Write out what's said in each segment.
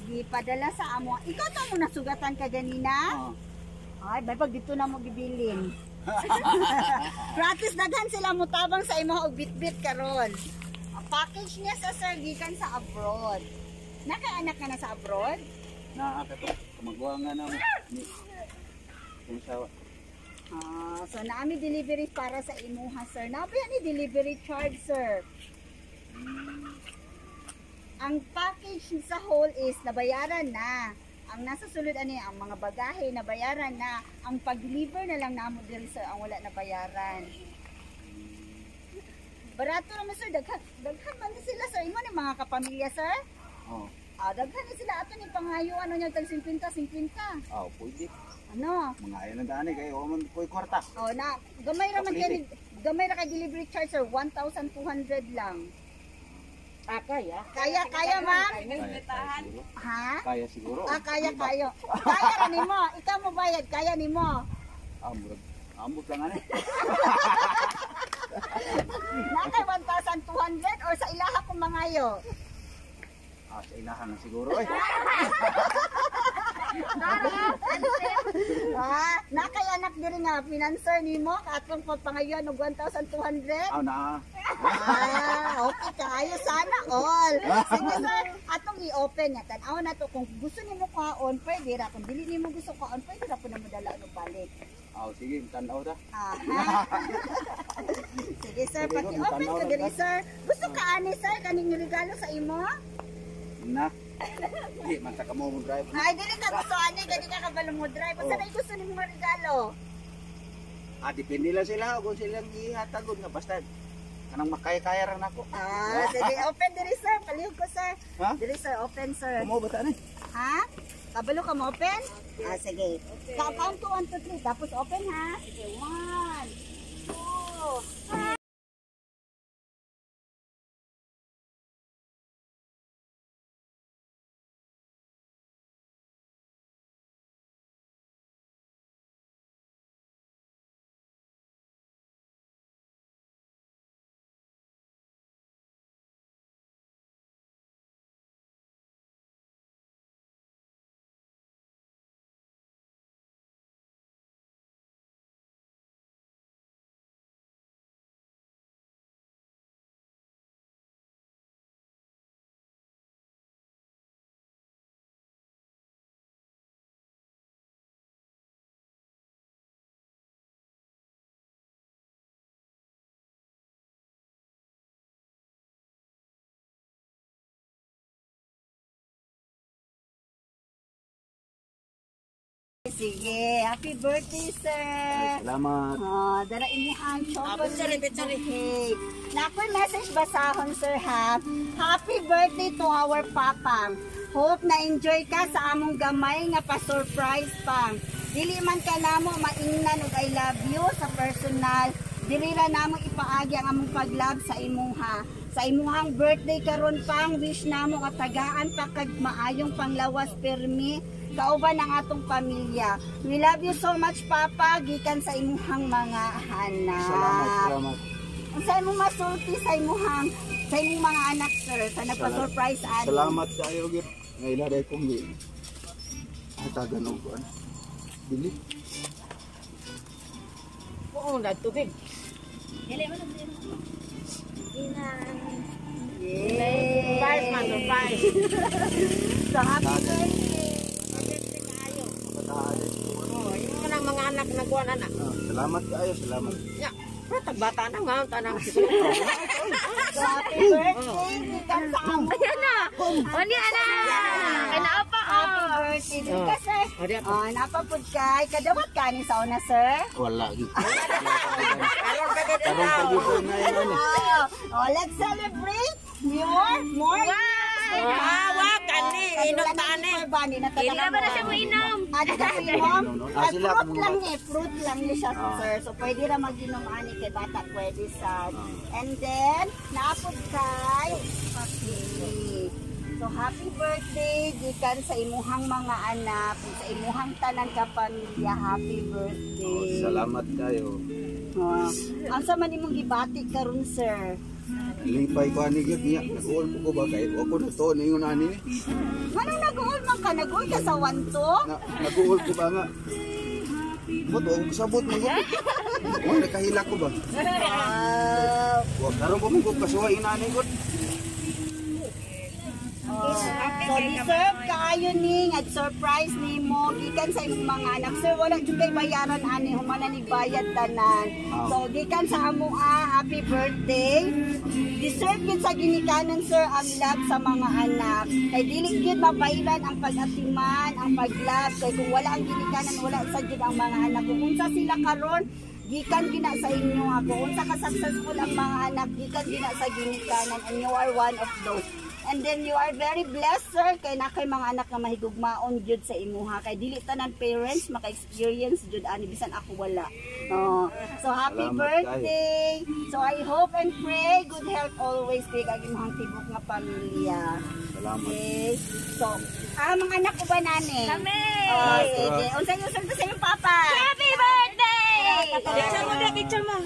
Gipadala sa amo. Ikaw to mo nasugatan ka ganina? Ay, bay pag dito na mo gibilin. Practice daghan sila mo tabang sa imo og bitbit karon. Ang package niya sa sir gikan sa abroad. Naka-anak ka na sa abroad? Nakakato. Magawa nga na ni kung sawa. So naami delivery para sa imo ha sir. Nabi ni delivery charge sir. Ang package sa whole is nabayaran na. Ang nasa sulod ani ang mga bagahe nabayaran na. Ang pag-deliver na lang namo diri sir ang wala nabayaran. Barato naman sir, daghan man sila sir. Imo ni mga kapamilya sir? Daghan ni sila ato ni pangayo ano nya tag 50-50. Pwede. Ano? Mga ayon na dani kay o man koy kwarta. Na gamay ra man kay gamay ra kay delivery charge sir 1,200 lang. Kaya? Kaya ma'am? Ha? Kaya siguro. Kaya. Kaya ra nimo. Ikaw mo bayad, kaya nimo. Ambot lang ani. Nakay 1,200 or sa ilaha kong mangayo? Sa ilahan na siguro Nakay anak diri nga financer nimo katong pagpangayon og 1,200? Okay kaayo sana all. Sige sir, atong i-open ya tan-aw na to kung gusto nimo kaon, pwede ra kung dili nimo gusto kaon, pwede ra pud mo dala og balik. Sige, tan-aw ta. Sige sir, paki-open ko diri sir. Gusto ka ani sir kaning regalo sa imo? Na. Di man ta kamo mo drive. Ay dili ka gusto ani, gani ka kabalo mo drive. Basta na gusto nimo regalo. Depende lang sila kung silang ihatagod nga basta kanang makaya-kaya ra nako. Sige, open diri sir, palihog ko sir. Diri sir, open sir. Kamo bata ni? Kabalo ka mo open? Sige. Ka-count to 1 2 3 tapos open ha. Sige, 1 2 3. Sige, happy birthday, sir. Salamat. Dara inihang chocolate cake. Nakoy message basahon, sir, ha. Happy birthday to our papa. Hope na enjoy ka sa among gamay nga pa-surprise pang. Dili man ka namo maingnan og I love you sa personal. Dili ra namo ipaagi ang among paglab sa imuha. Sa imuhang birthday karon pang wish namo katagaan pa kag maayong panglawas permi. Kauban ang atong pamilya. We love you so much, Papa, gikan sa imuhang mga anak. Salamat. Sa imong masulti sa imong mga anak, sir, sa nagpa-surprise ani. Salamat kayo gid. Ngayon day kong gi. Tagan og dili. Oo, tubig. Dili mo na. Surprise. So, happy birthday. Yung mga anak na kuha na. Salamat kayo, salamat. Bata na nga, tanang So, happy birthday. Gikan sa amo. Ayan na. Oni ana. Kinapa Happy birthday din ka, sir. Napapod kay. Kadawat ka ni sa una, sir. Wala gid. Karon ka gid Karon daw. pag ngayon Let's celebrate. More. Wa kani inom ta ani. Dili na ba na siya mainom? Fruit lang ni siya, sir. So pwede ra mag-inom ani kay bata pwede sad. And then naapod kay So happy birthday gikan sa imuhang mga anak, sa imuhang tanan ka pamilya. Happy birthday. Salamat kayo. Asa man imong gibati karon, sir? Lipay ko ani gyud niya. Nag-uol mo ko ba kay ako na to ningon ani ni. Manong nag-uol man ka? Nag-uol ka sa wanto? Nag-uol ko ba nga. Buto ang kasabot mo gud. Mo nakahila ko ba? Wa karon ko mo kasuway inani gud. So deserve kaayo ning at surprise nimo gikan sa imong mga anak. Sir, wala jud kay bayaran ani humana ni bayad tanan. So gikan sa amoa, happy birthday. Deserve gyud sa ginikanan sir ang love sa mga anak. Kay dili gyud mabailan ang pag-atiman, ang pag-love kay kung wala ang ginikanan wala sa gyud ang mga anak. Kung unsa sila karon gikan gina sa inyo ako. Unsa ka successful ang mga anak gikan gina sa ginikanan and you are one of those. And then you are very blessed sir kay na kay mga anak nga mahigugmaon jud sa imuha kay dili tanan parents maka-experience jud ani bisan ako wala. So happy Salamat, birthday. So I hope and pray good health always kay kag imong tibok nga pamilya. Salamat. Okay. So mga anak ko ba nani? Kami. Oh, sige. Unsay usan to sa imong papa? Happy birthday! Picture mo, picture mo.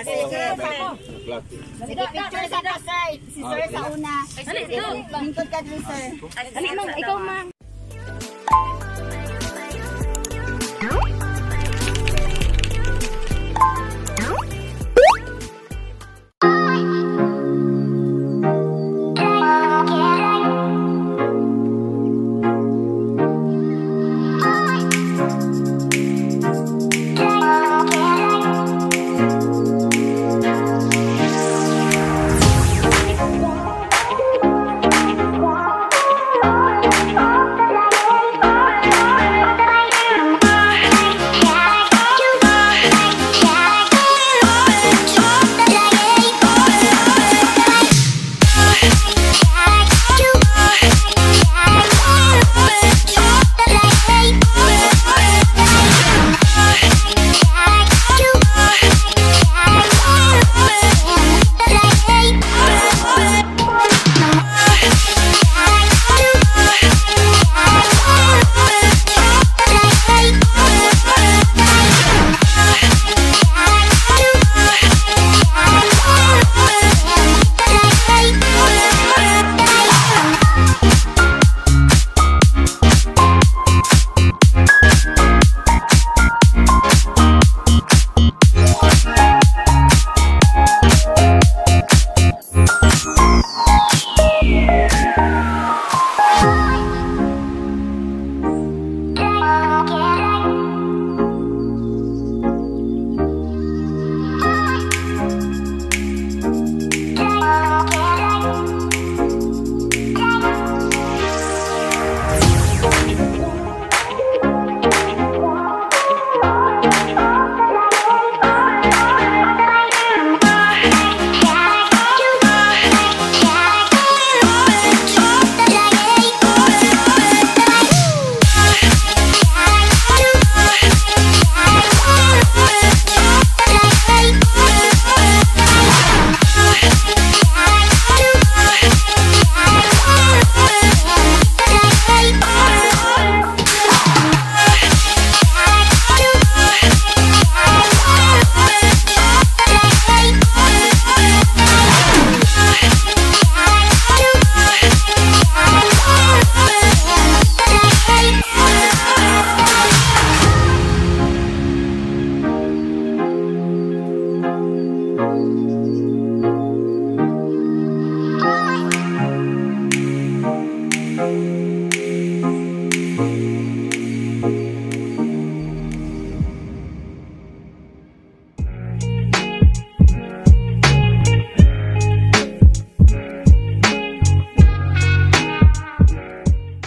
Sige. Nag-vlog. Sige, picture sa ka, sir. Si sir sa una. Dali, go. Lingkod ka dun, sir. Dali, man. Ikaw, man.